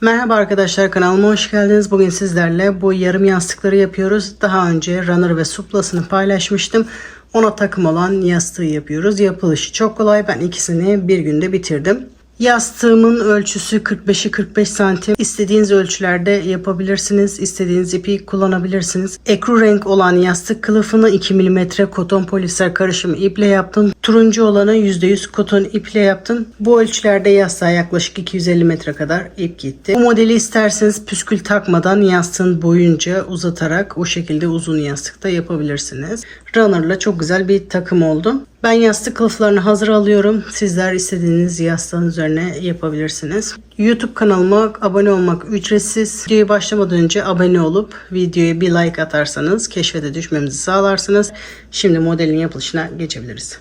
Merhaba arkadaşlar, kanalıma hoş geldiniz. Bugün sizlerle bu yarım yastıkları yapıyoruz. Daha önce runner ve suplasını paylaşmıştım. Ona takım olan yastığı yapıyoruz. Yapılışı çok kolay. Ben ikisini bir günde bitirdim. Yastığımın ölçüsü 45'i 45 santim. İstediğiniz ölçülerde yapabilirsiniz. İstediğiniz ipi kullanabilirsiniz. Ekru renk olan yastık kılıfını 2 mm koton polister karışımı iple yaptım. Turuncu olanı %100 koton iple yaptım. Bu ölçülerde yastığa yaklaşık 250 metre kadar ip gitti. Bu modeli isterseniz püskül takmadan yastığın boyunca uzatarak o şekilde uzun yastıkta yapabilirsiniz. Runner'la çok güzel bir takım oldu. Ben yastık kılıflarını hazır alıyorum. Sizler istediğiniz yastığın üzerine yapabilirsiniz. YouTube kanalıma abone olmak ücretsiz. Videoya başlamadan önce abone olup videoya bir like atarsanız keşfete düşmemizi sağlarsınız. Şimdi modelin yapılışına geçebiliriz.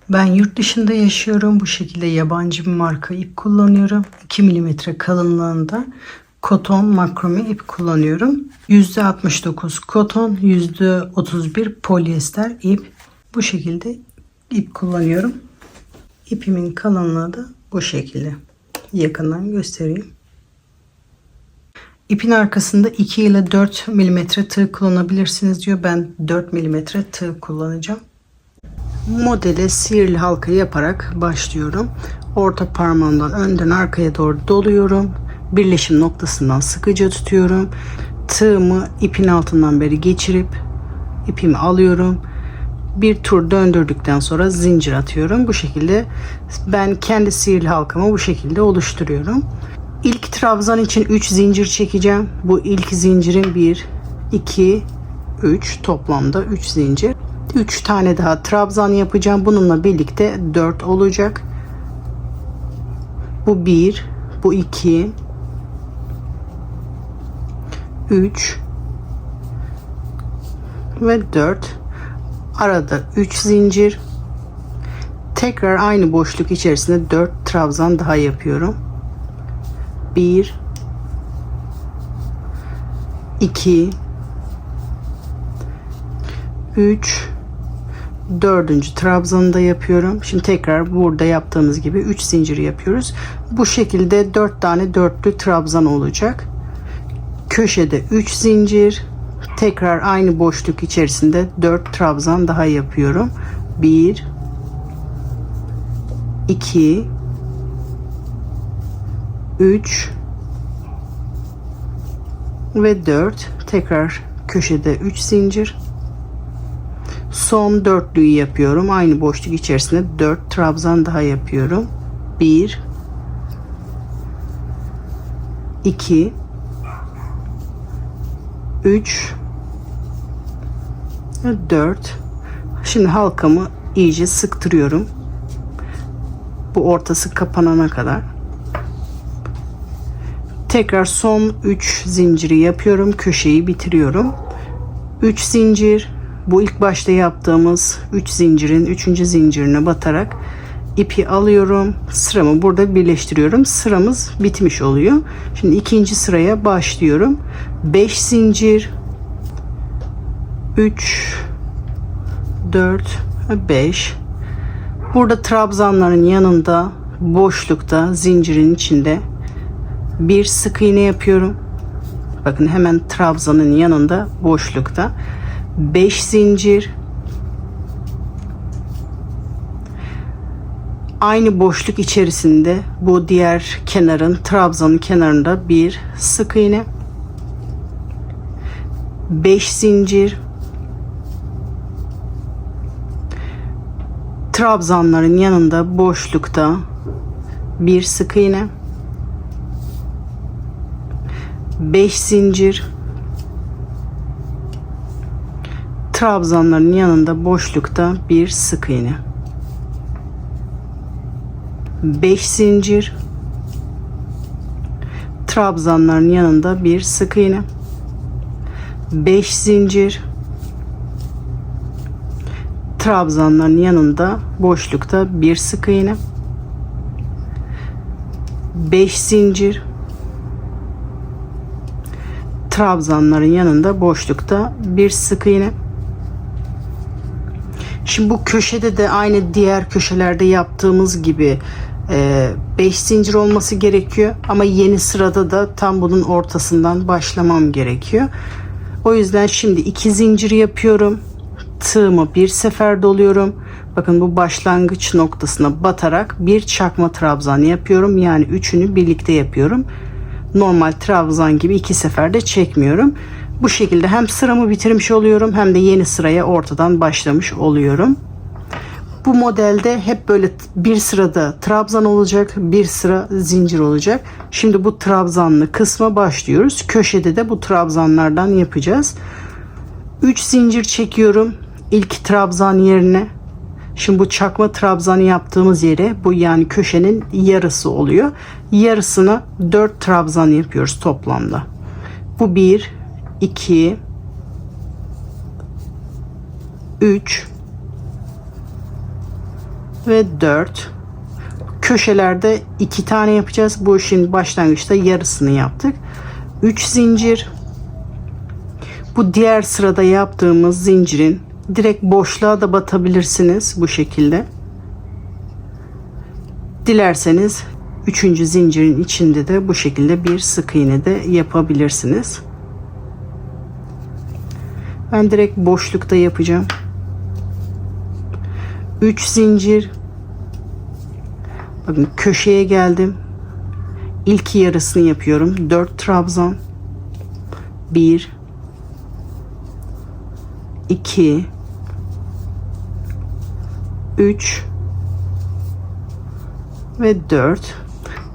Ben yurt dışında yaşıyorum. Bu şekilde yabancı bir marka ip kullanıyorum. 2 mm kalınlığında koton makrome ip kullanıyorum. %69 koton, %31 polyester ip. Bu şekilde ip kullanıyorum. İpimin kalınlığı da bu şekilde. Yakından göstereyim. İpin arkasında 2 ile 4 mm tığ kullanabilirsiniz diyor. Ben 4 mm tığ kullanacağım. Modele sihirli halka yaparak başlıyorum. Orta parmağımdan önden arkaya doğru doluyorum. Birleşim noktasından sıkıca tutuyorum. Tığımı ipin altından beri geçirip ipimi alıyorum. Bir tur döndürdükten sonra zincir atıyorum. Bu şekilde ben kendi sihirli halkamı bu şekilde oluşturuyorum. İlk trabzan için 3 zincir çekeceğim. Bu ilk zincirin 1, 2, 3 toplamda 3 zincir. 3 tane daha trabzan yapacağım. Bununla birlikte 4 olacak. Bu 1, bu 2, 3 ve 4. Arada 3 zincir. Tekrar aynı boşluk içerisinde 4 trabzan daha yapıyorum. 1 2 3 4. trabzanı da yapıyorum. Şimdi tekrar burada yaptığımız gibi 3 zincir yapıyoruz. Bu şekilde 4 tane dörtlü trabzan olacak. Köşede 3 zincir. Tekrar aynı boşluk içerisinde 4 trabzan daha yapıyorum. 1 2 3 ve 4. Tekrar köşede 3 zincir. Son dörtlüyü yapıyorum. Aynı boşluk içerisinde 4 trabzan daha yapıyorum. 1 2 3 ve 4. Şimdi halkamı iyice sıktırıyorum. Bu ortası kapanana kadar. Tekrar son 3 zinciri yapıyorum. Köşeyi bitiriyorum. 3 zincir. Bu ilk başta yaptığımız 3 zincirin 3. zincirine batarak ipi alıyorum. Sıramı burada birleştiriyorum. Sıramız bitmiş oluyor. Şimdi ikinci sıraya başlıyorum. 5 zincir, 3 4 ve 5. Burada trabzanların yanında boşlukta zincirin içinde bir sık iğne yapıyorum. Bakın hemen trabzanın yanında boşlukta 5 zincir, aynı boşluk içerisinde bu diğer kenarın trabzanın kenarında bir sık iğne, 5 zincir, trabzanların yanında boşlukta bir sık iğne, 5 zincir, trabzanların yanında boşlukta bir sık iğne, 5 zincir, trabzanların yanında bir sık iğne, 5 zincir, trabzanların yanında boşlukta bir sık iğne, 5 zincir, trabzanların yanında boşlukta bir sık iğne. Şimdi bu köşede de aynı diğer köşelerde yaptığımız gibi 5 zincir olması gerekiyor. Ama yeni sırada da tam bunun ortasından başlamam gerekiyor. O yüzden şimdi 2 zincir yapıyorum. Tığımı bir sefer doluyorum. Bakın bu başlangıç noktasına batarak bir çakma trabzan yapıyorum. Yani üçünü birlikte yapıyorum. Normal trabzan gibi 2 seferde çekmiyorum. Bu şekilde hem sıramı bitirmiş oluyorum hem de yeni sıraya ortadan başlamış oluyorum. Bu modelde hep böyle bir sırada trabzan olacak, bir sıra zincir olacak. Şimdi bu trabzanlı kısma başlıyoruz. Köşede de bu trabzanlardan yapacağız. 3 zincir çekiyorum ilk trabzan yerine. Şimdi bu çakma trabzanı yaptığımız yere, bu yani köşenin yarısı oluyor. Yarısına 4 trabzan yapıyoruz toplamda. Bu 1, 2, 3 ve 4. Köşelerde 2 tane yapacağız. Bu şimdi başlangıçta yarısını yaptık. 3 zincir. Bu diğer sırada yaptığımız zincirin direkt boşluğa da batabilirsiniz bu şekilde. Dilerseniz 3. zincirin içinde de bu şekilde bir sık iğne de yapabilirsiniz. Ben direkt boşlukta yapacağım. 3 zincir. Bakın köşeye geldim. İlk yarısını yapıyorum. 4 trabzan. 1 2 3 ve 4.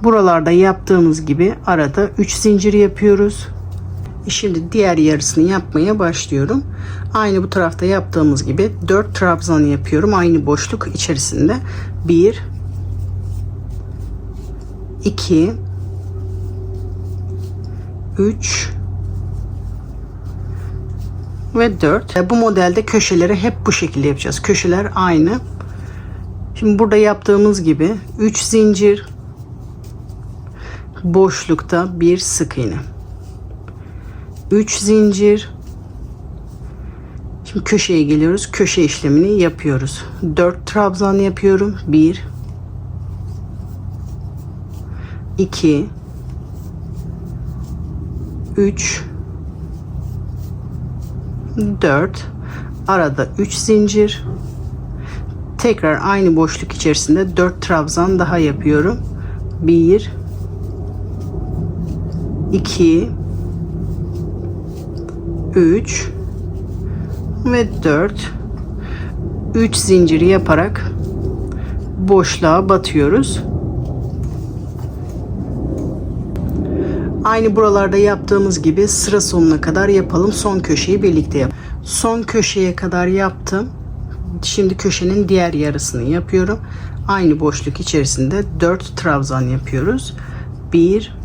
Buralarda yaptığımız gibi arada 3 zincir yapıyoruz. Şimdi diğer yarısını yapmaya başlıyorum. Aynı bu tarafta yaptığımız gibi 4 trabzan yapıyorum. Aynı boşluk içerisinde. 1 2 3 ve 4. Bu modelde köşeleri hep bu şekilde yapacağız. Köşeler aynı. Şimdi burada yaptığımız gibi 3 zincir, boşlukta bir sık iğne. 3 zincir. Şimdi köşeye geliyoruz. Köşe işlemini yapıyoruz. 4 trabzan yapıyorum. 1 2 3 4. Arada 3 zincir. Tekrar aynı boşluk içerisinde 4 trabzan daha yapıyorum. 1 2 3 ve 4. 3 zinciri yaparak boşluğa batıyoruz. Aynı buralarda yaptığımız gibi sıra sonuna kadar yapalım. Son köşeyi birlikte yap. Son köşeye kadar yaptım. Şimdi köşenin diğer yarısını yapıyorum. Aynı boşluk içerisinde 4 trabzan yapıyoruz. 1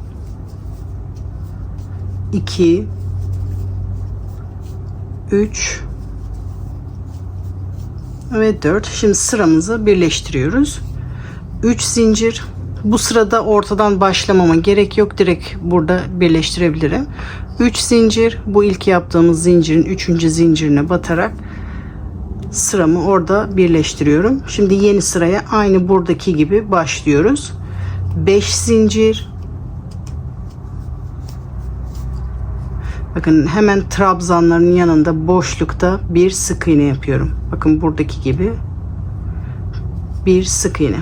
2 3 ve 4. Şimdi sıramızı birleştiriyoruz. 3 zincir. Bu sırada ortadan başlamama gerek yok. Direkt burada birleştirebilirim. 3 zincir. Bu ilk yaptığımız zincirin 3. zincirine batarak sıramı orada birleştiriyorum. Şimdi yeni sıraya aynı buradaki gibi başlıyoruz. 5 zincir. Bakın hemen trabzanların yanında boşlukta bir sık iğne yapıyorum. Bakın buradaki gibi bir sık iğne.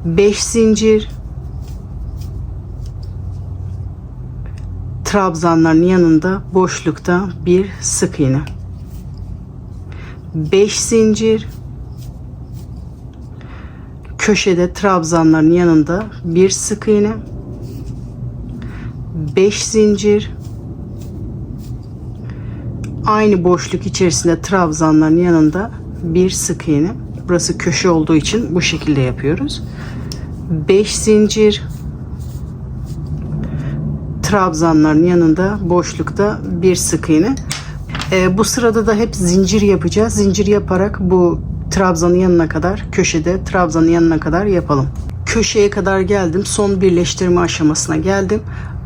5 zincir. Trabzanların yanında boşlukta bir sık iğne. 5 zincir. Köşede trabzanların yanında bir sık iğne. 5 zincir. Aynı boşluk içerisinde trabzanların yanında bir sık iğne. Burası köşe olduğu için bu şekilde yapıyoruz. 5 zincir. Trabzanların yanında boşlukta bir sık iğne. Bu sırada da hep zincir yapacağız. Zincir yaparak bu trabzanın yanına kadar, köşede trabzanın yanına kadar yapalım. Köşeye kadar geldim. Son birleştirme aşamasına geldim.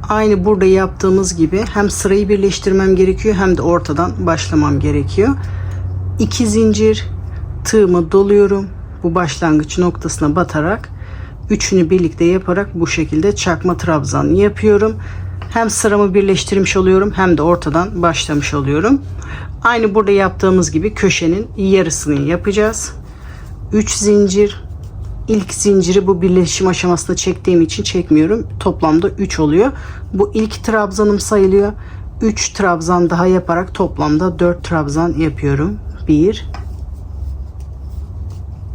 Aynı burada yaptığımız gibi hem sırayı birleştirmem gerekiyor hem de ortadan başlamam gerekiyor. 2 zincir, tığımı doluyorum. bu başlangıç noktasına batarak üçünü birlikte yaparak bu şekilde çakma trabzan yapıyorum. Hem sıramı birleştirmiş oluyorum hem de ortadan başlamış oluyorum. Aynı burada yaptığımız gibi köşenin yarısını yapacağız. 3 zincir. İlk zinciri bu birleşim aşamasında çektiğim için çekmiyorum. Toplamda 3 oluyor. Bu ilk trabzanım sayılıyor. 3 trabzan daha yaparak toplamda 4 trabzan yapıyorum. 1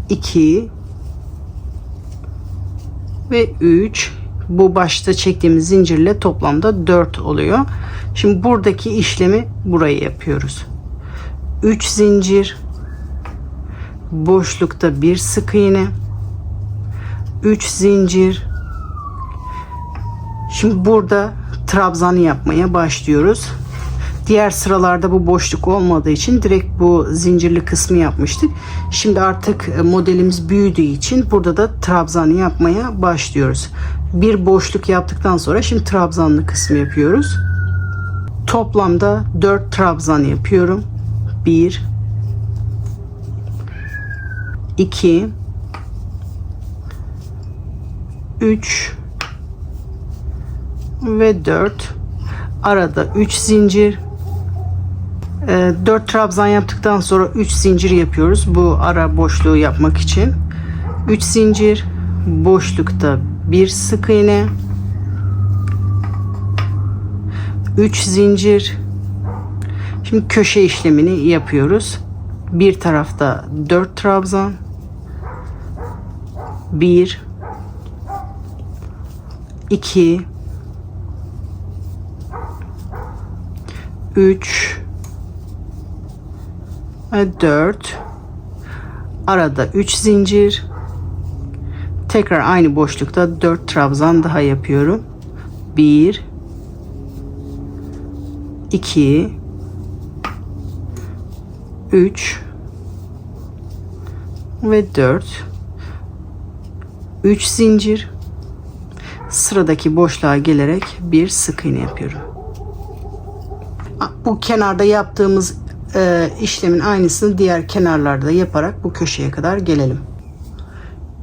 2 ve 3. Bu başta çektiğimiz zincirle toplamda 4 oluyor. Şimdi buradaki işlemi buraya yapıyoruz. 3 zincir, boşlukta bir sık iğne, 3 zincir. Şimdi burada trabzanı yapmaya başlıyoruz. Diğer sıralarda bu boşluk olmadığı için direkt bu zincirli kısmı yapmıştık. Şimdi artık modelimiz büyüdüğü için burada da trabzanı yapmaya başlıyoruz. Bir boşluk yaptıktan sonra şimdi trabzanlı kısmı yapıyoruz. Toplamda 4 trabzan yapıyorum. 1 2 3 ve 4. Arada 3 zincir. 4 trabzan yaptıktan sonra 3 zincir yapıyoruz. Bu ara boşluğu yapmak için. 3 zincir, boşlukta bir sık iğne. 3 zincir. Şimdi köşe işlemini yapıyoruz. Bir tarafta 4 trabzan. 1 2 3 ve 4. Arada 3 zincir. Tekrar aynı boşlukta 4 trabzan daha yapıyorum. 1 2 3 ve 4. 3 zincir. Sıradaki boşluğa gelerek bir sık iğne yapıyorum. Bu kenarda yaptığımız işlemin aynısını diğer kenarlarda yaparak bu köşeye kadar gelelim.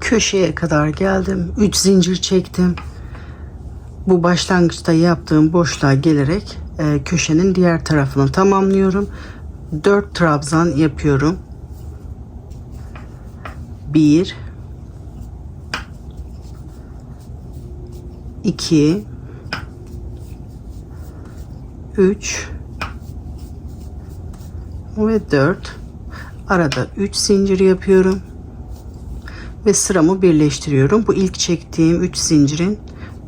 Köşeye kadar geldim. 3 zincir çektim. Bu başlangıçta yaptığım boşluğa gelerek köşenin diğer tarafını tamamlıyorum. 4 trabzan yapıyorum. 1 2 3 ve 4. Arada 3 zincir yapıyorum ve sıramı birleştiriyorum. Bu ilk çektiğim 3 zincirin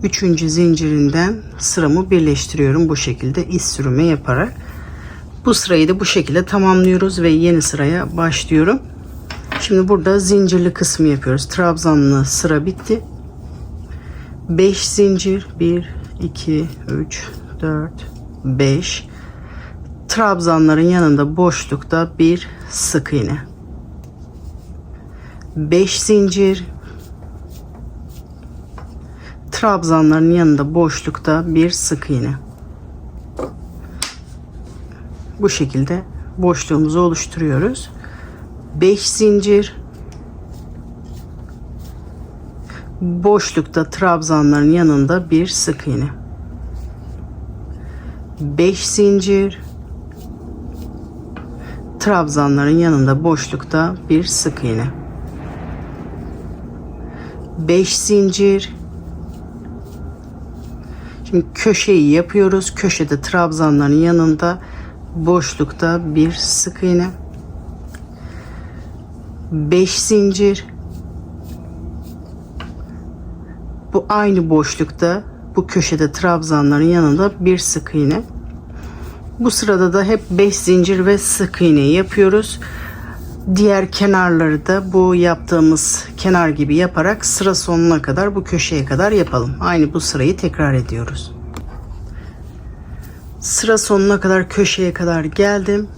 3. zincirinden sıramı birleştiriyorum bu şekilde iz sürümü yaparak. Bu sırayı da bu şekilde tamamlıyoruz ve yeni sıraya başlıyorum. Şimdi burada zincirli kısmı yapıyoruz. Trabzanlı sıra bitti. 5 zincir, 1 2 3 4 5. Trabzanların yanında boşlukta bir sık iğne. 5 zincir. Trabzanların yanında boşlukta bir sık iğne. Bu şekilde boşluğumuzu oluşturuyoruz. 5 zincir. Boşlukta trabzanların yanında bir sık iğne. 5 zincir. Trabzanların yanında boşlukta bir sık iğne. 5 zincir. Şimdi köşeyi yapıyoruz. Köşede trabzanların yanında boşlukta bir sık iğne. 5 zincir. Bu aynı boşlukta bu köşede trabzanların yanında bir sık iğne. Bu sırada da hep 5 zincir ve sık iğne yapıyoruz. Diğer kenarları da bu yaptığımız kenar gibi yaparak sıra sonuna kadar bu köşeye kadar yapalım. Aynı bu sırayı tekrar ediyoruz. Sıra sonuna kadar köşeye kadar geldim.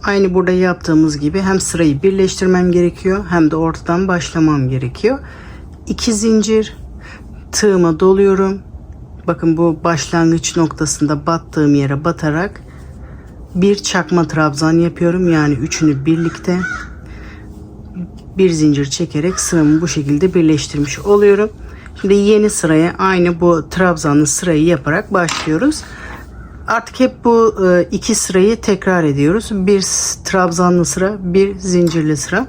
Aynı burada yaptığımız gibi hem sırayı birleştirmem gerekiyor hem de ortadan başlamam gerekiyor. 2 zincir, tığıma doluyorum. Bakın bu başlangıç noktasında battığım yere batarak bir çakma trabzan yapıyorum. Yani üçünü birlikte. bir zincir çekerek sıramı bu şekilde birleştirmiş oluyorum. Şimdi yeni sıraya aynı bu trabzanlı sırayı yaparak başlıyoruz. Artık hep bu iki sırayı tekrar ediyoruz. Bir trabzanlı sıra, bir zincirli sıra.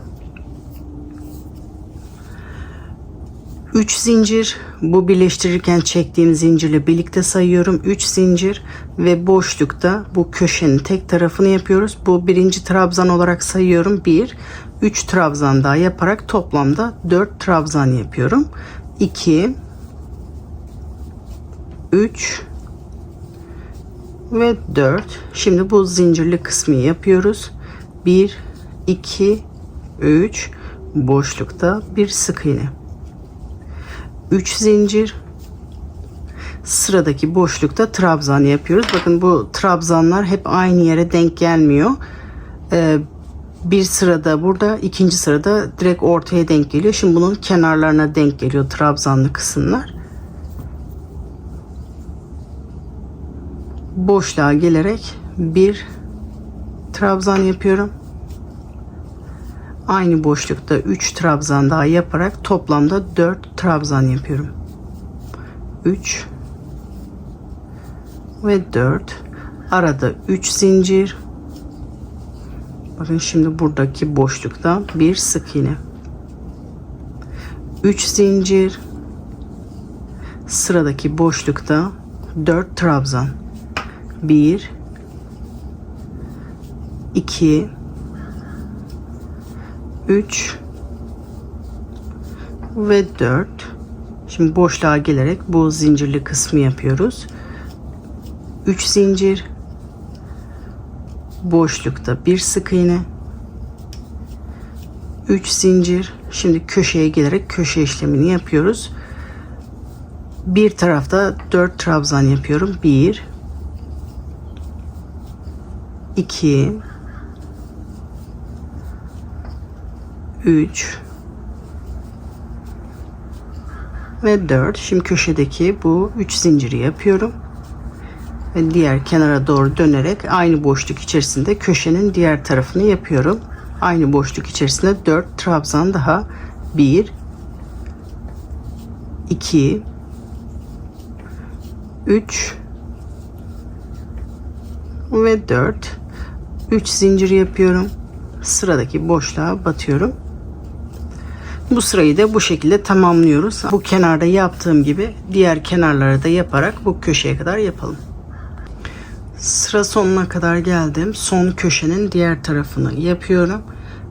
3 zincir, bu birleştirirken çektiğim zincirle birlikte sayıyorum. 3 zincir ve boşlukta bu köşenin tek tarafını yapıyoruz. Bu birinci trabzan olarak sayıyorum. 1, 3 trabzan daha yaparak toplamda 4 trabzan yapıyorum. 2, 3 ve 4. Şimdi bu zincirli kısmı yapıyoruz. 1, 2, 3 boşlukta bir sık iğne. 3 zincir, sıradaki boşlukta trabzan yapıyoruz. Bakın bu trabzanlar hep aynı yere denk gelmiyor. Bir sırada burada, ikinci sırada direkt ortaya denk geliyor. Şimdi bunun kenarlarına denk geliyor trabzanlı kısımlar. Boşluğa gelerek bir trabzan yapıyorum. Aynı boşlukta 3 trabzan daha yaparak toplamda 4 trabzan yapıyorum. 3 ve 4. Arada 3 zincir. Bakın şimdi buradaki boşlukta bir sık iğne. 3 zincir. Sıradaki boşlukta 4 trabzan. 1 2 3 ve 4. Şimdi boşluğa gelerek bu zincirli kısmı yapıyoruz. 3 zincir, boşlukta bir sık iğne, 3 zincir. Şimdi köşeye gelerek köşe işlemini yapıyoruz. Bir tarafta 4 trabzan yapıyorum. 1 2 3 ve 4. Şimdi köşedeki bu 3 zinciri yapıyorum. Ve diğer kenara doğru dönerek aynı boşluk içerisinde köşenin diğer tarafını yapıyorum. Aynı boşluk içerisinde 4 trabzan daha. 1 2 3 ve 4. 3 zincir yapıyorum. Sıradaki boşluğa batıyorum. Bu sırayı da bu şekilde tamamlıyoruz. Bu kenarda yaptığım gibi diğer kenarları da yaparak bu köşeye kadar yapalım. Sıra sonuna kadar geldim. Son köşenin diğer tarafını yapıyorum.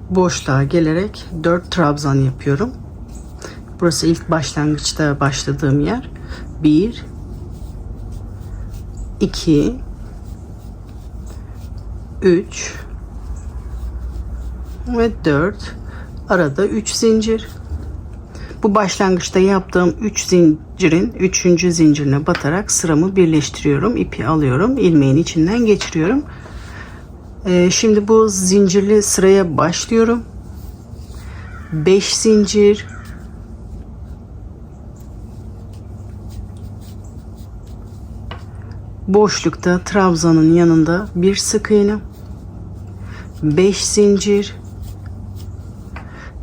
Boşluğa gelerek 4 trabzan yapıyorum. Burası ilk başlangıçta başladığım yer. 1 2 3 ve 4. Arada 3 zincir. Bu başlangıçta yaptığım 3 zincirin 3. zincirine batarak sıramı birleştiriyorum. İpi alıyorum. İlmeğin içinden geçiriyorum. Şimdi bu zincirli sıraya başlıyorum. 5 zincir. Boşlukta trabzanın yanında bir sık iğne. 5 zincir.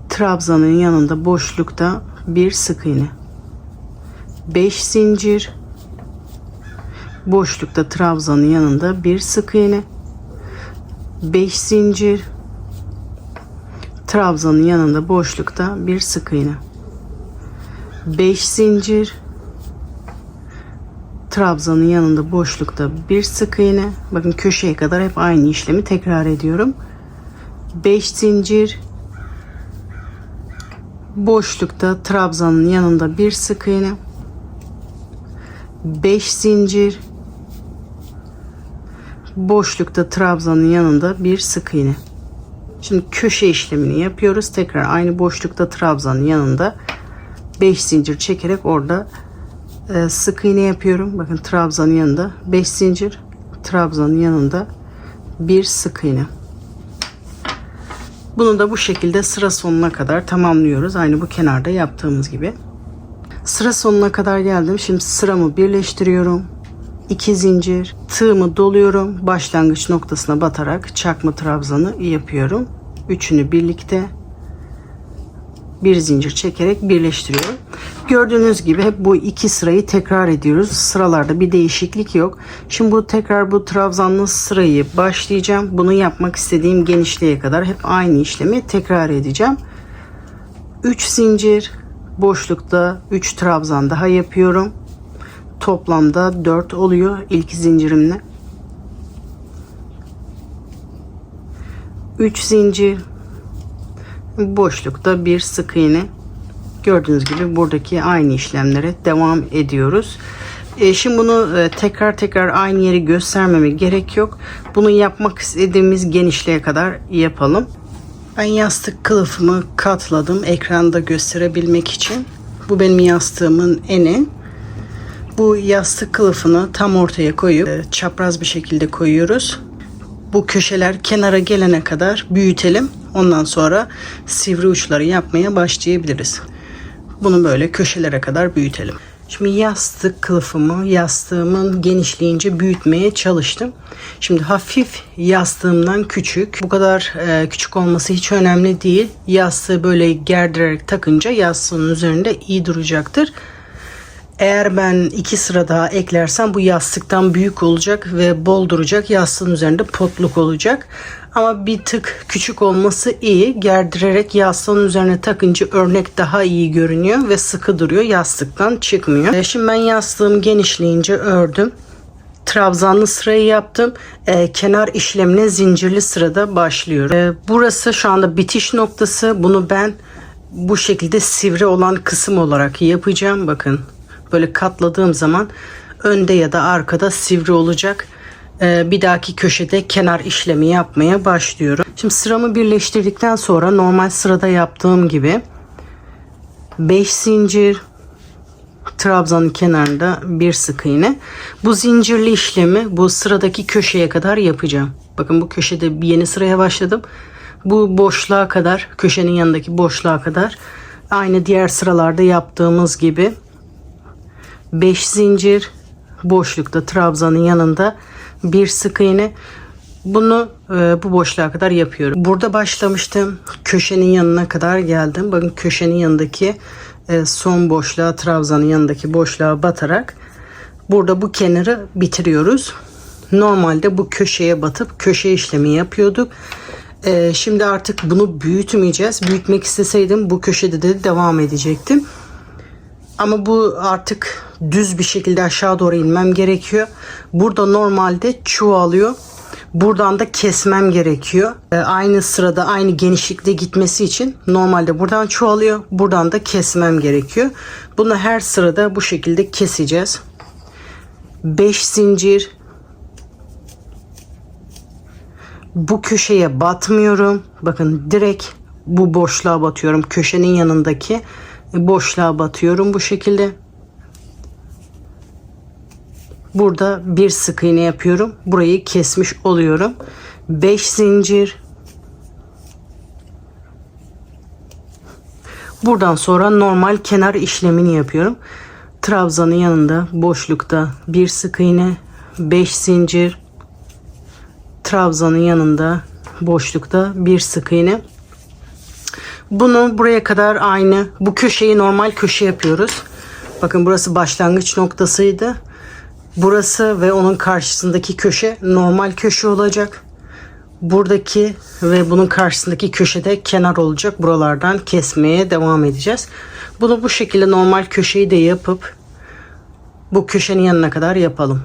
Trabzanın yanında boşlukta bir sık iğne. 5 zincir. Boşlukta trabzanın yanında bir sık iğne. 5 zincir. Trabzanın yanında boşlukta bir sık iğne. 5 zincir. Trabzanın yanında boşlukta bir sık iğne. Bakın köşeye kadar hep aynı işlemi tekrar ediyorum. 5 zincir. Boşlukta trabzanın yanında bir sık iğne. 5 zincir. Boşlukta trabzanın yanında bir sık iğne. Şimdi köşe işlemini yapıyoruz. Tekrar aynı boşlukta trabzanın yanında 5 zincir çekerek orada sık iğne yapıyorum. Bakın trabzanın yanında 5 zincir, trabzanın yanında bir sık iğne. Bunu da bu şekilde sıra sonuna kadar tamamlıyoruz. Aynı bu kenarda yaptığımız gibi. Sıra sonuna kadar geldim. Şimdi sıramı birleştiriyorum. 2 zincir, tığımı doluyorum. Başlangıç noktasına batarak çakma trabzanı yapıyorum. Üçünü birlikte bir zincir çekerek birleştiriyorum. Gördüğünüz gibi hep bu iki sırayı tekrar ediyoruz. Sıralarda bir değişiklik yok. Şimdi bu trabzanlı sırayı başlayacağım. Bunu yapmak istediğim genişliğe kadar hep aynı işlemi tekrar edeceğim. 3 zincir boşlukta 3 trabzan daha yapıyorum. Toplamda 4 oluyor ilk zincirimle. 3 zincir boşlukta bir sık iğne. Gördüğünüz gibi buradaki aynı işlemlere devam ediyoruz. Şimdi bunu tekrar aynı yeri göstermeme gerek yok. Bunu yapmak istediğimiz genişliğe kadar yapalım. Ben yastık kılıfımı katladım ekranda gösterebilmek için. Bu benim yastığımın eni. Bu yastık kılıfını tam ortaya koyup çapraz bir şekilde koyuyoruz. Bu köşeler kenara gelene kadar büyütelim. Ondan sonra sivri uçları yapmaya başlayabiliriz. Bunu böyle köşelere kadar büyütelim. Şimdi yastık kılıfımı yastığımın genişliğince büyütmeye çalıştım. Şimdi hafif yastığımdan küçük. Bu kadar küçük olması hiç önemli değil. Yastığı böyle gerdirerek takınca yastığın üzerinde iyi duracaktır. Eğer ben 2 sıra daha eklersem bu yastıktan büyük olacak ve bol duracak. Yastığın üzerinde potluk olacak. Ama bir tık küçük olması iyi. Gerdirerek yastığın üzerine takınca örnek daha iyi görünüyor ve sıkı duruyor. Yastıktan çıkmıyor. Şimdi ben yastığım genişleyince ördüm. Trabzanlı sırayı yaptım. Kenar işlemine zincirli sırada başlıyorum. Burası şu anda bitiş noktası. Bunu ben bu şekilde sivri olan kısım olarak yapacağım. Bakın. Böyle katladığım zaman önde ya da arkada sivri olacak. Bir dahaki köşede kenar işlemi yapmaya başlıyorum. Şimdi sıramı birleştirdikten sonra normal sırada yaptığım gibi 5 zincir, trabzanın kenarında bir sık iğne. Bu zincirli işlemi bu sıradaki köşeye kadar yapacağım. Bakın bu köşede bir yeni sıraya başladım. Bu boşluğa kadar, köşenin yanındaki boşluğa kadar aynı diğer sıralarda yaptığımız gibi 5 zincir boşlukta trabzanın yanında bir sık iğne. Bunu bu boşluğa kadar yapıyorum. Burada başlamıştım. Köşenin yanına kadar geldim. Bakın köşenin yanındaki son boşluğa, trabzanın yanındaki boşluğa batarak burada bu kenarı bitiriyoruz. Normalde bu köşeye batıp köşe işlemi yapıyorduk. Şimdi artık bunu büyütmeyeceğiz. Büyütmek isteseydim bu köşede de devam edecektim. Ama bu artık düz bir şekilde aşağı doğru inmem gerekiyor. Burada normalde çoğalıyor. Buradan da kesmem gerekiyor. Aynı sırada aynı genişlikte gitmesi için normalde buradan çoğalıyor. Buradan da kesmem gerekiyor. Bunu her sırada bu şekilde keseceğiz. 5 zincir. Bu köşeye batmıyorum. Bakın direkt bu boşluğa batıyorum. Köşenin yanındaki boşluğa batıyorum bu şekilde. Burada bir sık iğne yapıyorum. Burayı kesmiş oluyorum. 5 zincir. Buradan sonra normal kenar işlemini yapıyorum. Trabzanın yanında boşlukta bir sık iğne, 5 zincir. Trabzanın yanında boşlukta bir sık iğne. Bunu buraya kadar aynı. Bu köşeyi normal köşe yapıyoruz. Bakın burası başlangıç noktasıydı. Burası ve onun karşısındaki köşe normal köşe olacak. Buradaki ve bunun karşısındaki köşede kenar olacak. Buralardan kesmeye devam edeceğiz. Bunu bu şekilde normal köşeyi de yapıp bu köşenin yanına kadar yapalım.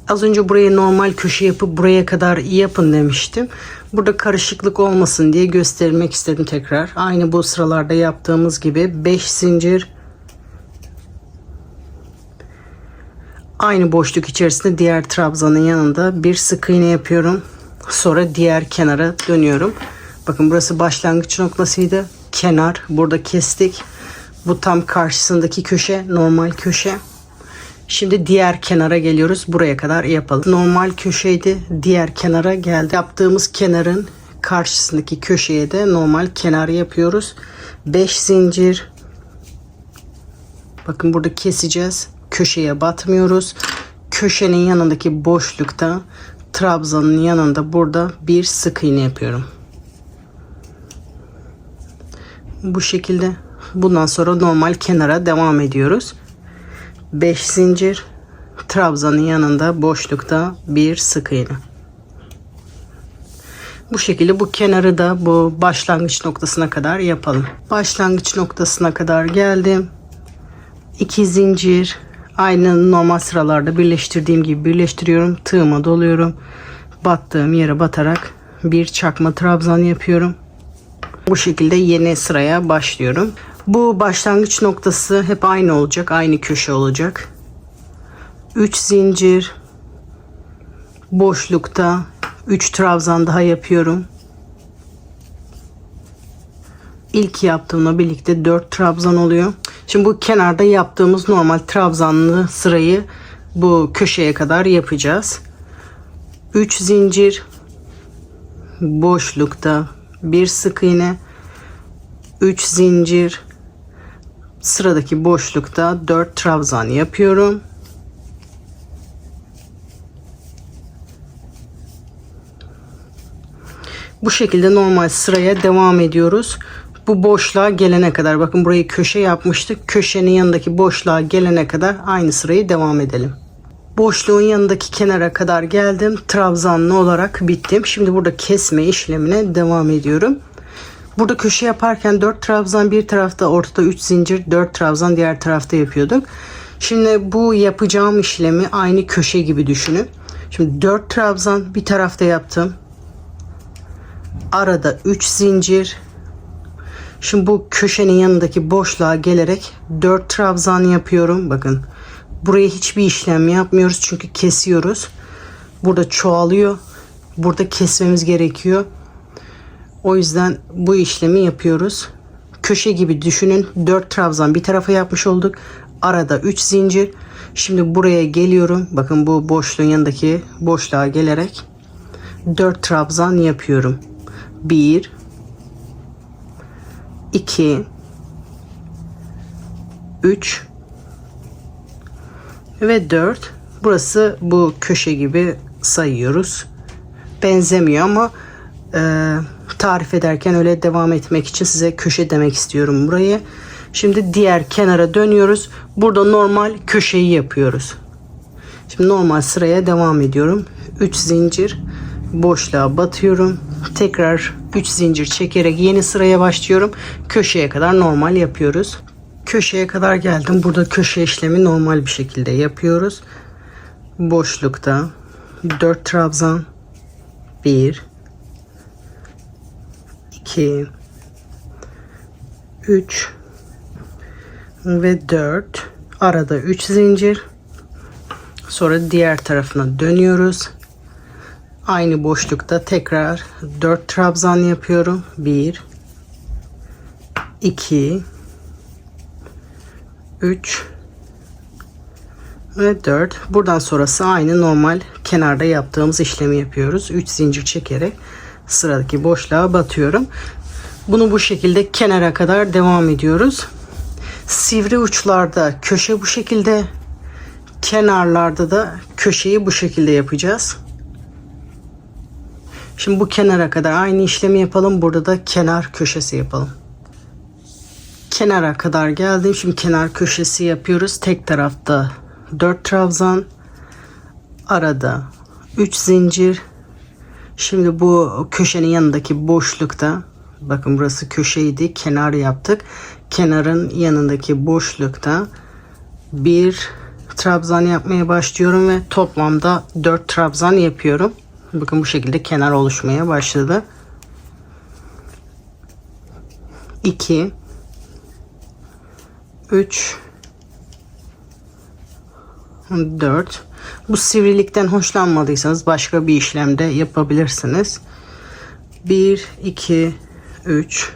Az önce burayı normal köşe yapıp buraya kadar yapın demiştim. Burada karışıklık olmasın diye göstermek istedim tekrar. Aynı bu sıralarda yaptığımız gibi 5 zincir. Aynı boşluk içerisinde diğer trabzanın yanında bir sık iğne yapıyorum. Sonra diğer kenara dönüyorum. Bakın burası başlangıç noktasıydı. Kenar. Burada kestik. Bu tam karşısındaki köşe. Normal köşe. Şimdi diğer kenara geliyoruz. Buraya kadar yapalım. Normal köşeydi. Diğer kenara geldi. Yaptığımız kenarın karşısındaki köşeye de normal kenar yapıyoruz. 5 zincir. Bakın burada keseceğiz. Köşeye batmıyoruz. Köşenin yanındaki boşlukta trabzanın yanında burada bir sık iğne yapıyorum. Bu şekilde. Bundan sonra normal kenara devam ediyoruz. 5 zincir, trabzanın yanında boşlukta bir sık iğne. Bu şekilde bu kenarı da bu başlangıç noktasına kadar yapalım. Başlangıç noktasına kadar geldim. 2 zincir, aynı normal sıralarda birleştirdiğim gibi birleştiriyorum. Tığıma doluyorum. Battığım yere batarak bir çakma trabzan yapıyorum. Bu şekilde yeni sıraya başlıyorum. Bu başlangıç noktası hep aynı olacak. Aynı köşe olacak. 3 zincir, boşlukta 3 trabzan daha yapıyorum. İlk yaptığımla birlikte 4 trabzan oluyor. Şimdi bu kenarda yaptığımız normal trabzanlı sırayı bu köşeye kadar yapacağız. 3 zincir, boşlukta bir sık iğne, 3 zincir, sıradaki boşlukta 4 trabzan yapıyorum. Bu şekilde normal sıraya devam ediyoruz. Bu boşluğa gelene kadar, bakın burayı köşe yapmıştık. Köşenin yanındaki boşluğa gelene kadar aynı sırayı devam edelim. Boşluğun yanındaki kenara kadar geldim. Trabzanlı olarak bittim. Şimdi burada kesme işlemine devam ediyorum. Burada köşe yaparken 4 trabzan bir tarafta, ortada 3 zincir, 4 trabzan diğer tarafta yapıyorduk. Şimdi bu yapacağım işlemi aynı köşe gibi düşünün. Şimdi 4 trabzan bir tarafta yaptım. Arada 3 zincir. Şimdi bu köşenin yanındaki boşluğa gelerek 4 trabzan yapıyorum. Bakın buraya hiçbir işlem yapmıyoruz çünkü kesiyoruz. Burada çoğalıyor. Burada kesmemiz gerekiyor. O yüzden bu işlemi yapıyoruz. Köşe gibi düşünün. 4 trabzan bir tarafa yapmış olduk. Arada 3 zincir. Şimdi buraya geliyorum. Bakın bu boşluğun yanındaki boşluğa gelerek 4 trabzan yapıyorum. 1 2 3 ve 4. Burası bu köşe gibi sayıyoruz. Benzemiyor ama tarif ederken öyle devam etmek için size köşe demek istiyorum burayı. Şimdi diğer kenara dönüyoruz. Burada normal köşeyi yapıyoruz. Şimdi normal sıraya devam ediyorum. 3 zincir, boşluğa batıyorum. Tekrar 3 zincir çekerek yeni sıraya başlıyorum. Köşeye kadar normal yapıyoruz. Köşeye kadar geldim. Burada köşe işlemi normal bir şekilde yapıyoruz. Boşlukta 4 trabzan, 1 2 3 ve 4, arada 3 zincir, sonra diğer tarafına dönüyoruz. Aynı boşlukta tekrar 4 trabzan yapıyorum. 1 2 3 ve 4. Buradan sonrası aynı normal kenarda yaptığımız işlemi yapıyoruz. 3 zincir çekerek sıradaki boşluğa batıyorum. Bunu bu şekilde kenara kadar devam ediyoruz. Sivri uçlarda köşe bu şekilde, kenarlarda da köşeyi bu şekilde yapacağız. Şimdi bu kenara kadar aynı işlemi yapalım. Burada da kenar köşesi yapalım. Kenara kadar geldim. Şimdi kenar köşesi yapıyoruz. Tek tarafta 4 trabzan, arada 3 zincir. Şimdi bu köşenin yanındaki boşlukta, bakın burası köşeydi, kenar yaptık. Kenarın yanındaki boşlukta bir trabzan yapmaya başlıyorum ve toplamda 4 trabzan yapıyorum. Bakın bu şekilde kenar oluşmaya başladı. 2 3 4. Bu sivrilikten hoşlanmadıysanız başka bir işlemde yapabilirsiniz. 1 2 3,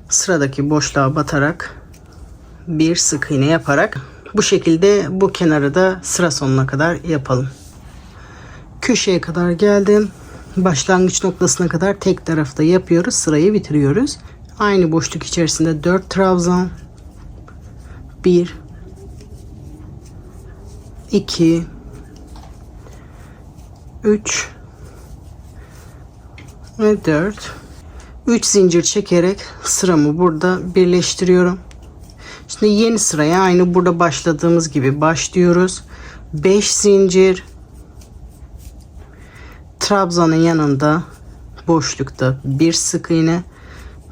sıradaki boşluğa batarak bir sık iğne yaparak bu şekilde bu kenarı da sıra sonuna kadar yapalım. Köşeye kadar geldim. Başlangıç noktasına kadar tek tarafta yapıyoruz. Sırayı bitiriyoruz. Aynı boşluk içerisinde 4 trabzan, 1 2 3 ve 4. 3 zincir çekerek sıramı burada birleştiriyorum. Şimdi yeni sıraya aynı burada başladığımız gibi başlıyoruz. 5 zincir, trabzanın yanında boşlukta bir sık iğne,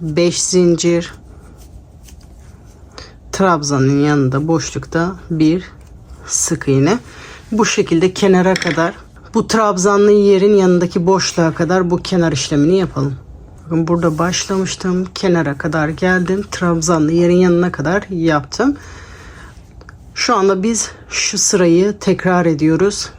5 zincir, trabzanın yanında boşlukta bir sık iğne. Bu şekilde kenara kadar, bu trabzanlı yerin yanındaki boşluğa kadar bu kenar işlemini yapalım. Bakın burada başlamıştım, kenara kadar geldim, trabzanlı yerin yanına kadar yaptım. Şu anda biz şu sırayı tekrar ediyoruz.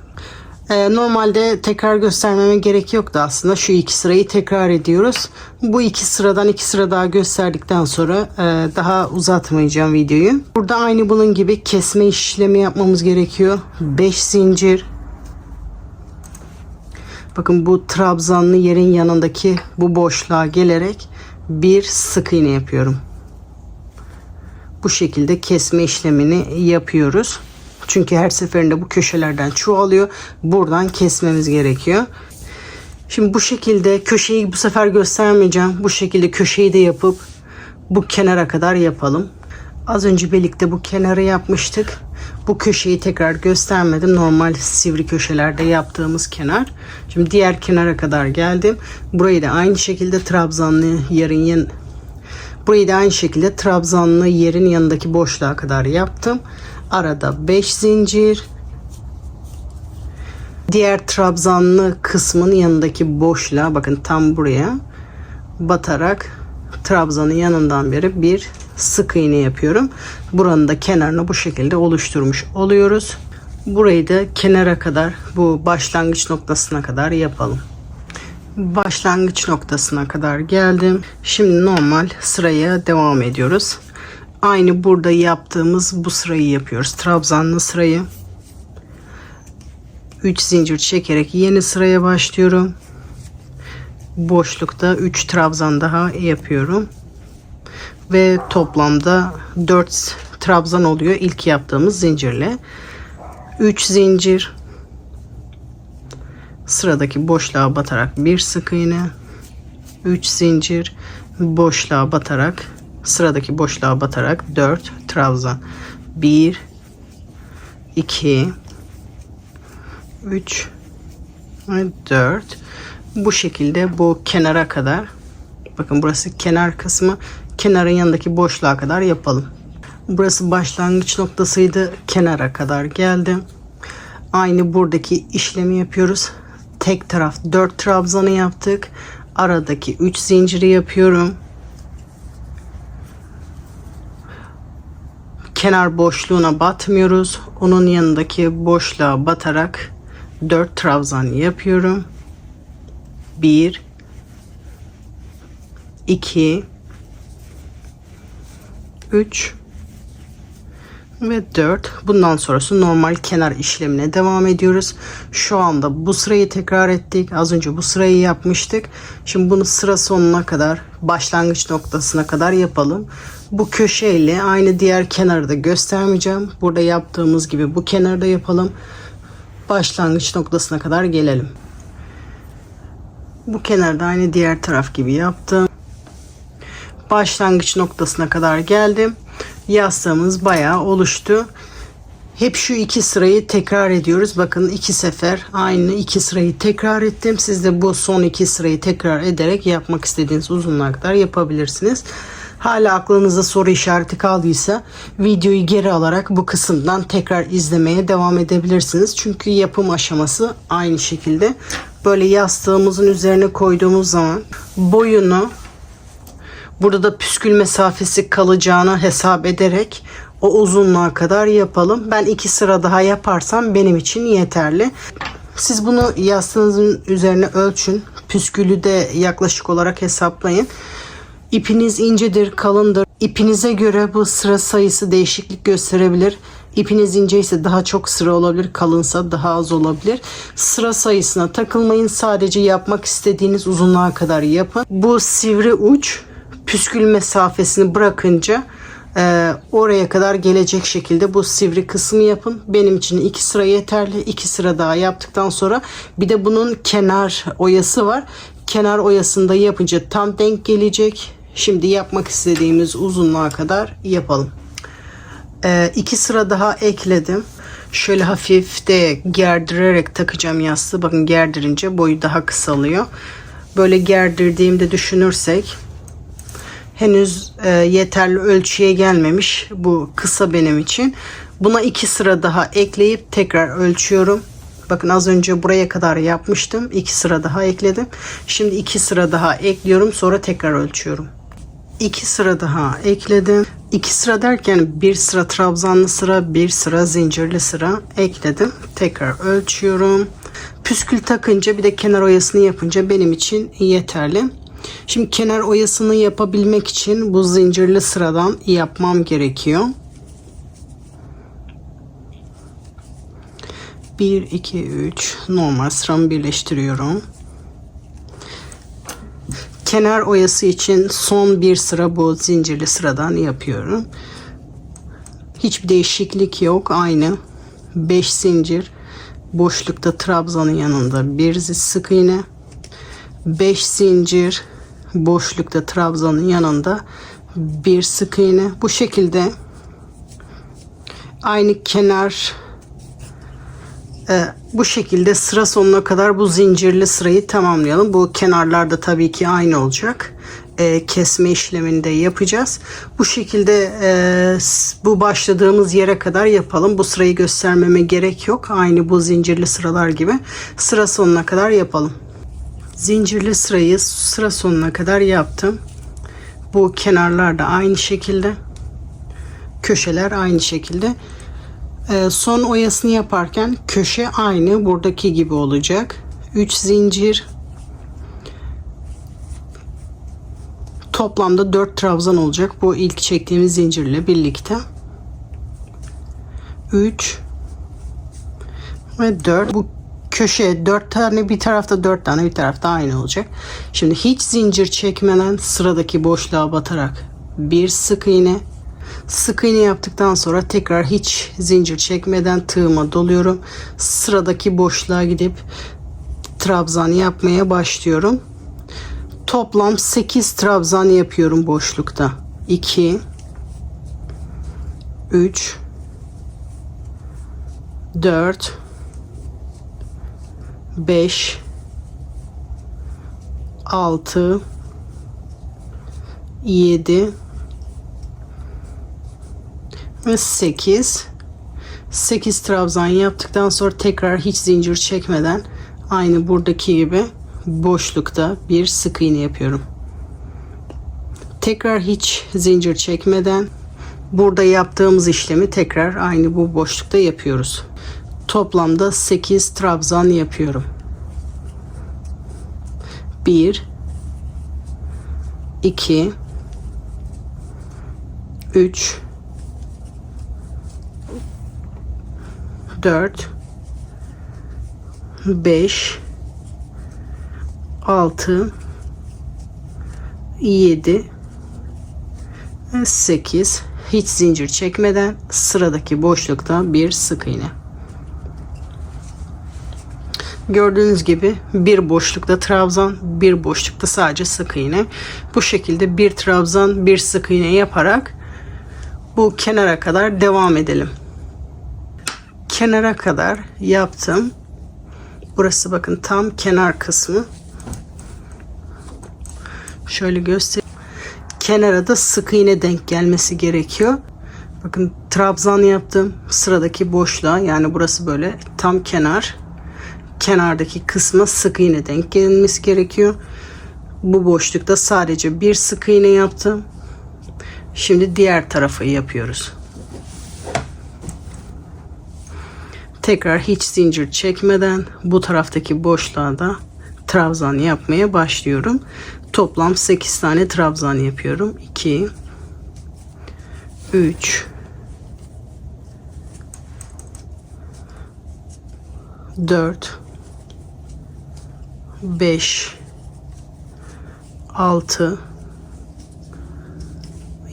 Normalde tekrar göstermeme gerek yoktu aslında. Şu iki sırayı tekrar ediyoruz. Bu iki sıradan iki sıra daha gösterdikten sonra daha uzatmayacağım videoyu. Burada aynı bunun gibi kesme işlemi yapmamız gerekiyor. 5 zincir. Bakın bu trabzanlı yerin yanındaki bu boşluğa gelerek bir sık iğne yapıyorum. Bu şekilde kesme işlemini yapıyoruz. Çünkü her seferinde bu köşelerden çoğalıyor. Buradan kesmemiz gerekiyor. Şimdi bu şekilde köşeyi bu sefer göstermeyeceğim. Bu şekilde köşeyi de yapıp bu kenara kadar yapalım. Az önce birlikte bu kenarı yapmıştık. Bu köşeyi tekrar göstermedim. Normal sivri köşelerde yaptığımız kenar. Şimdi diğer kenara kadar geldim. Burayı da aynı şekilde trabzanlı yerin yanındaki boşluğa kadar yaptım. Arada 5 zincir. Diğer trabzanlı kısmın yanındaki boşluğa, bakın tam buraya batarak trabzanın yanından beri bir sık iğne yapıyorum. Buranın da kenarını bu şekilde oluşturmuş oluyoruz. Burayı da kenara kadar, bu başlangıç noktasına kadar yapalım. Başlangıç noktasına kadar geldim. Şimdi normal sıraya devam ediyoruz. Aynı burada yaptığımız bu sırayı yapıyoruz. Trabzanlı sırayı. 3 zincir çekerek yeni sıraya başlıyorum. Boşlukta 3 trabzan daha yapıyorum. Ve toplamda 4 trabzan oluyor ilk yaptığımız zincirle. 3 zincir. Sıradaki boşluğa batarak bir sık iğne. 3 zincir. Boşluğa batarak, sıradaki boşluğa batarak 4 trabzan. 1 2 3 ve 4. Bu şekilde bu kenara kadar, bakın burası kenar kısmı, kenarın yanındaki boşluğa kadar yapalım. Burası başlangıç noktasıydı. Kenara kadar geldim. Aynı buradaki işlemi yapıyoruz. Tek taraf 4 trabzanı yaptık. Aradaki 3 zinciri yapıyorum. Kenar boşluğuna batmıyoruz. Onun yanındaki boşluğa batarak 4 trabzan yapıyorum. 1 2 3 ve 4. Bundan sonrası normal kenar işlemine devam ediyoruz. Şu anda bu sırayı tekrar ettik. Az önce bu sırayı yapmıştık. Şimdi bunu sıra sonuna kadar, başlangıç noktasına kadar yapalım. Bu köşeyle aynı diğer kenarı da göstermeyeceğim. Burada yaptığımız gibi bu kenarda yapalım. Başlangıç noktasına kadar gelelim. Bu kenarda aynı diğer taraf gibi yaptım. Başlangıç noktasına kadar geldim. Yastığımız bayağı oluştu. Hep şu iki sırayı tekrar ediyoruz. Bakın 2 sefer aynı 2 sırayı tekrar ettim. Siz de bu son 2 sırayı tekrar ederek yapmak istediğiniz uzunluğa kadar yapabilirsiniz. Hala aklınızda soru işareti kaldıysa videoyu geri alarak bu kısımdan tekrar izlemeye devam edebilirsiniz. Çünkü yapım aşaması aynı şekilde. Böyle yastığımızın üzerine koyduğumuz zaman boyunu, burada da püskül mesafesi kalacağını hesap ederek o uzunluğa kadar yapalım. Ben 2 sıra daha yaparsam benim için yeterli. Siz bunu yastığınızın üzerine ölçün. Püskülü de yaklaşık olarak hesaplayın. İpiniz incedir, kalındır. İpinize göre bu sıra sayısı değişiklik gösterebilir. İpiniz ince ise daha çok sıra olabilir, kalınsa daha az olabilir. Sıra sayısına takılmayın. Sadece yapmak istediğiniz uzunluğa kadar yapın. Bu sivri uç püskül mesafesini bırakınca oraya kadar gelecek şekilde bu sivri kısmı yapın. Benim için 2 sıra yeterli. 2 sıra daha yaptıktan sonra bir de bunun kenar oyası var. kenar oyasında yapınca tam denk gelecek. Şimdi yapmak istediğimiz uzunluğa kadar yapalım. 2 sıra daha ekledim. Şöyle hafif de gerdirerek takacağım yastığı. Bakın gerdirince boyu daha kısalıyor. Böyle gerdirdiğimde düşünürsek henüz yeterli ölçüye gelmemiş. Bu kısa benim için. Buna 2 sıra daha ekleyip tekrar ölçüyorum. Bakın az önce buraya kadar yapmıştım. 2 sıra daha ekledim. Şimdi 2 sıra daha ekliyorum. Sonra tekrar ölçüyorum. 2 sıra daha ekledim. 2 sıra derken 1 sıra trabzanlı sıra, 1 sıra zincirli sıra ekledim. Tekrar ölçüyorum. Püskül takınca bir de kenar oyasını yapınca benim için yeterli. Şimdi kenar oyasını yapabilmek için bu zincirli sıradan yapmam gerekiyor. 1, 2, 3 normal sıramı birleştiriyorum. Kenar oyası için son bir sıra bu zincirli sıradan yapıyorum. Hiçbir değişiklik yok. Aynı 5 zincir boşlukta trabzanın yanında bir sık iğne, 5 zincir boşlukta trabzanın yanında bir sık iğne. Bu şekilde aynı kenar bu şekilde sıra sonuna kadar bu zincirli sırayı tamamlayalım. Bu kenarlarda tabii ki aynı olacak. Kesme işlemini de yapacağız. Bu şekilde bu başladığımız yere kadar yapalım. Bu sırayı göstermeme gerek yok. Aynı bu zincirli sıralar gibi sıra sonuna kadar yapalım. Zincirli sırayı sıra sonuna kadar yaptım. Bu kenarlar da aynı şekilde. Köşeler aynı şekilde. Son oyasını yaparken köşe aynı buradaki gibi olacak. 3 zincir. Toplamda 4 trabzan olacak. Bu ilk çektiğimiz zincirle birlikte. 3 ve 4. Bu köşe 4 tane bir tarafta, 4 tane bir tarafta aynı olacak. Şimdi hiç zincir çekmeden sıradaki boşluğa batarak bir sık iğne. Sık iğne yaptıktan sonra tekrar hiç zincir çekmeden tığıma doluyorum. Sıradaki boşluğa gidip trabzan yapmaya başlıyorum. Toplam 8 trabzan yapıyorum boşlukta. 2 3 4 5 6 7 ve 8 trabzan yaptıktan sonra tekrar hiç zincir çekmeden aynı buradaki gibi boşlukta bir sık iğne yapıyorum. Tekrar hiç zincir çekmeden burada yaptığımız işlemi tekrar aynı bu boşlukta yapıyoruz. Toplamda 8 trabzan yapıyorum. 1 2 3 4 5 6 7 ve 8 hiç zincir çekmeden sıradaki boşlukta bir sık iğne. Gördüğünüz gibi bir boşlukta trabzan, bir boşlukta sadece sık iğne. Bu şekilde bir trabzan, bir sık iğne yaparak bu kenara kadar devam edelim. Kenara kadar yaptım. Burası bakın tam kenar kısmı. Şöyle göstereyim. Kenara da sık iğne denk gelmesi gerekiyor. Bakın trabzan yaptım. Sıradaki boşluğa, yani burası böyle tam kenar. Kenardaki kısma sık iğne denk gelmesi gerekiyor. Bu boşlukta sadece bir sık iğne yaptım. Şimdi diğer tarafı yapıyoruz. Tekrar hiç zincir çekmeden bu taraftaki boşluğa da trabzan yapmaya başlıyorum. Toplam 8 tane trabzan yapıyorum. 2 3 4 5 6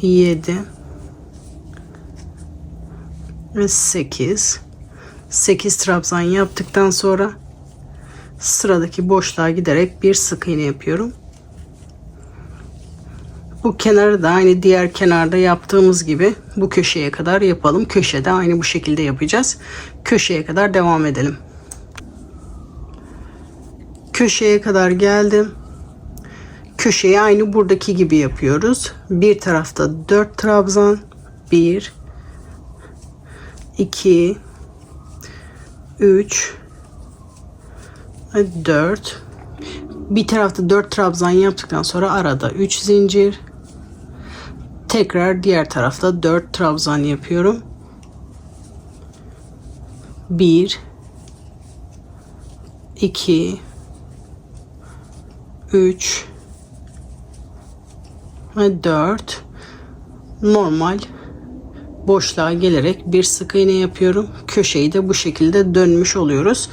7 ve 8 trabzan yaptıktan sonra sıradaki boşluğa giderek bir sık iğne yapıyorum. Bu kenarı da aynı diğer kenarda yaptığımız gibi bu köşeye kadar yapalım. Köşede aynı bu şekilde yapacağız. Köşeye kadar devam edelim. Köşeye kadar geldim. Köşeyi aynı buradaki gibi yapıyoruz. Bir tarafta 4 trabzan. 1 2 3 ve 4. Bir tarafta 4 trabzan yaptıktan sonra arada 3 zincir. Tekrar diğer tarafta 4 trabzan yapıyorum. 1 2 3 ve 4. Normal boşluğa gelerek bir sık iğne yapıyorum. Köşeyi de bu şekilde dönmüş oluyoruz.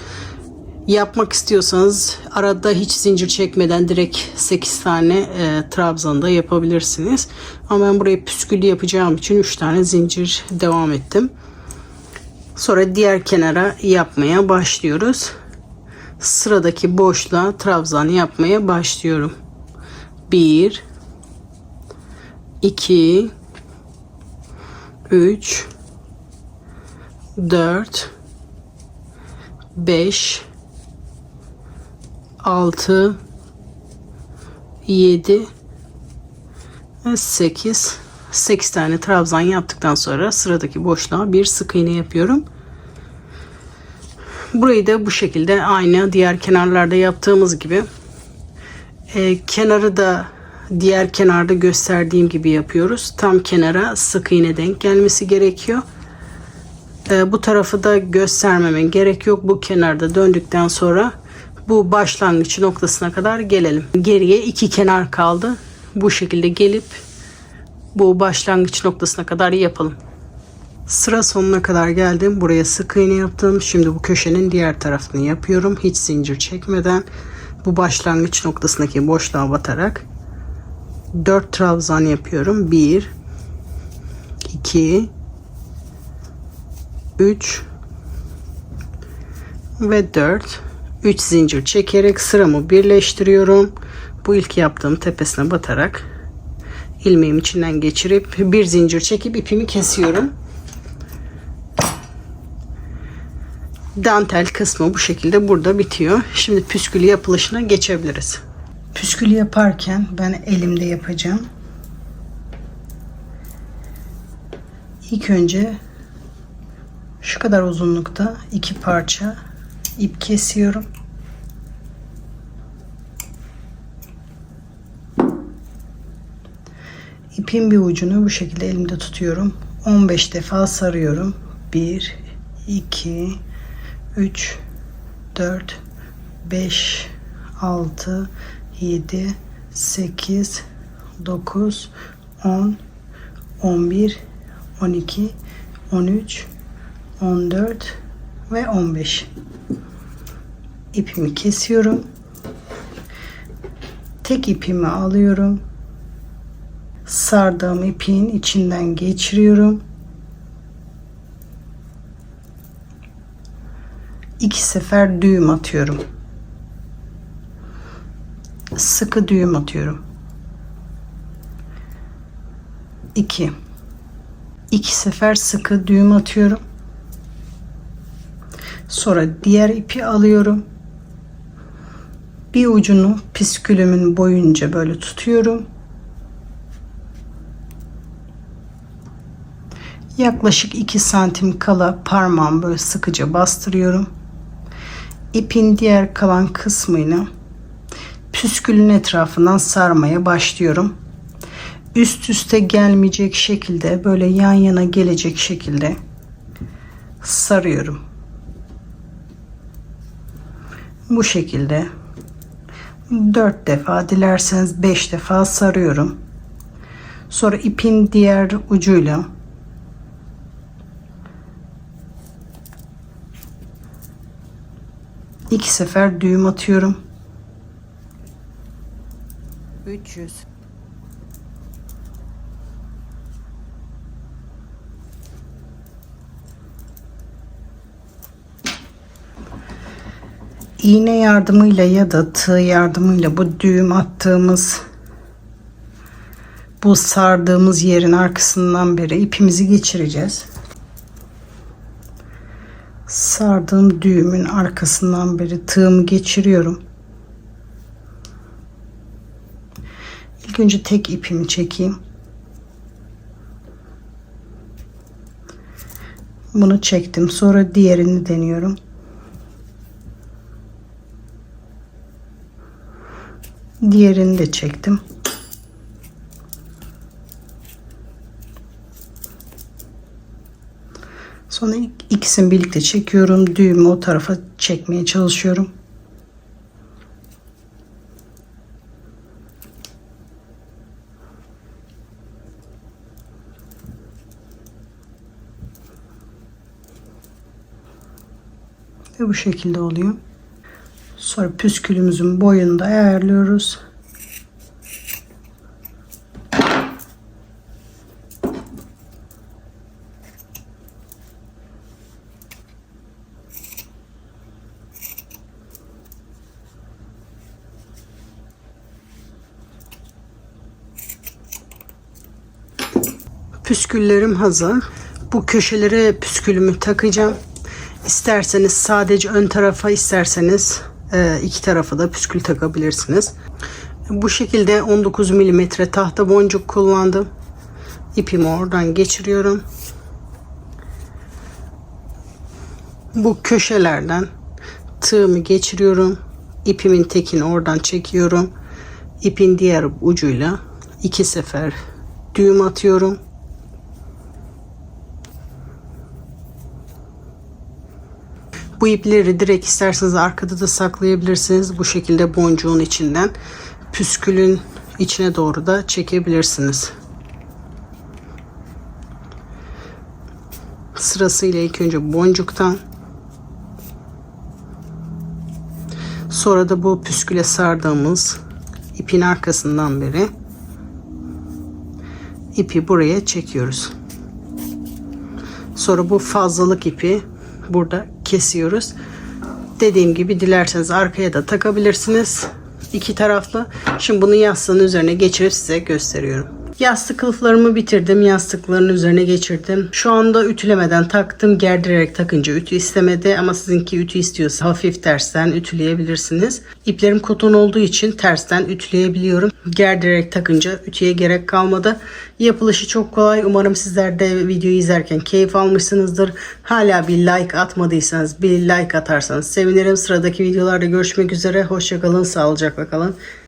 Yapmak istiyorsanız arada hiç zincir çekmeden direkt 8 tane trabzan da yapabilirsiniz. Ama ben burayı püsküllü yapacağım için 3 tane zincir devam ettim. Sonra diğer kenara yapmaya başlıyoruz. Sıradaki boşluğa trabzan yapmaya başlıyorum. 1 2 3 4 5 6 7 ve 8 tane trabzan yaptıktan sonra sıradaki boşluğa bir sık iğne yapıyorum. Burayı da bu şekilde aynı diğer kenarlarda yaptığımız gibi kenarı da diğer kenarda gösterdiğim gibi yapıyoruz. Tam kenara sık iğne denk gelmesi gerekiyor. Bu tarafı da göstermeme gerek yok. Bu kenarda döndükten sonra bu başlangıç noktasına kadar gelelim. Geriye 2 kenar kaldı. Bu şekilde gelip bu başlangıç noktasına kadar yapalım. Sıra sonuna kadar geldim. Buraya sık iğne yaptım. Şimdi bu köşenin diğer tarafını yapıyorum. Hiç zincir çekmeden bu başlangıç noktasındaki boşluğa batarak 4 trabzan yapıyorum. 1 2 3 ve 4. 3 zincir çekerek sıramı birleştiriyorum. Bu ilk yaptığım tepesine batarak ilmeğimi içinden geçirip bir zincir çekip ipimi kesiyorum. Dantel kısmı bu şekilde burada bitiyor. Şimdi püskülü yapılışına geçebiliriz. Püskülü yaparken ben elimde yapacağım. İlk önce şu kadar uzunlukta 2 parça ip kesiyorum. İpin bir ucunu bu şekilde elimde tutuyorum. 15 defa sarıyorum. 1 2 3 4 5 6 7 8 9 10 11 12 13 14 ve 15. İpimi kesiyorum. Tek ipimi alıyorum. Sardığım ipin içinden geçiriyorum. 2 sefer düğüm atıyorum. Sıkı düğüm atıyorum. 2 sefer sıkı düğüm atıyorum. Sonra diğer ipi alıyorum. Bir ucunu püskülümün boyunca böyle tutuyorum. Yaklaşık 2 santim kala parmağımı böyle sıkıca bastırıyorum. İpin diğer kalan kısmını püskülün etrafından sarmaya başlıyorum. Üst üste gelmeyecek şekilde, böyle yan yana gelecek şekilde sarıyorum. Bu şekilde 4 defa, dilerseniz 5 defa sarıyorum. Sonra ipin diğer ucuyla iki sefer düğüm atıyorum. 300. İğne yardımıyla ya da tığ yardımıyla bu düğüm attığımız, bu sardığımız yerin arkasından beri ipimizi geçireceğiz. Sardığım düğümün arkasından beri tığımı geçiriyorum. İlk önce tek ipimi çekeyim. Bunu çektim. Sonra diğerini deniyorum. Diğerini de çektim. Sonra ikisini birlikte çekiyorum. Düğümü o tarafa çekmeye çalışıyorum. Ve bu şekilde oluyor. Sonra püskülümüzün boyunu da ayarlıyoruz. Püsküllerim hazır. Bu köşelere püskülümü takacağım. İsterseniz sadece ön tarafa, isterseniz iki tarafa da püskül takabilirsiniz. Bu şekilde 19 milimetre tahta boncuk kullandım. İpimi oradan geçiriyorum. Bu köşelerden tığımı geçiriyorum. İpimin tekini oradan çekiyorum. İpin diğer ucuyla 2 sefer düğüm atıyorum. Bu ipleri direkt isterseniz arkada da saklayabilirsiniz. Bu şekilde boncuğun içinden püskülün içine doğru da çekebilirsiniz. Sırasıyla ilk önce boncuktan, sonra da bu püsküle sardığımız ipin arkasından beri ipi buraya çekiyoruz. Sonra bu fazlalık ipi burada kesiyoruz. Dediğim gibi dilerseniz arkaya da takabilirsiniz. İki taraflı. Şimdi bunu yastığın üzerine geçirip size gösteriyorum. Yastık kılıflarımı bitirdim. Yastıkların üzerine geçirdim. Şu anda ütülemeden taktım. Gerdirerek takınca ütü istemedi. Ama sizinki ütü istiyorsa hafif tersten ütüleyebilirsiniz. İplerim koton olduğu için tersten ütüleyebiliyorum. Gerdirerek takınca ütüye gerek kalmadı. Yapılışı çok kolay. Umarım sizler de videoyu izlerken keyif almışsınızdır. Hala bir like atmadıysanız bir like atarsanız sevinirim. Sıradaki videolarda görüşmek üzere. Hoşça kalın. Sağlıcakla kalın.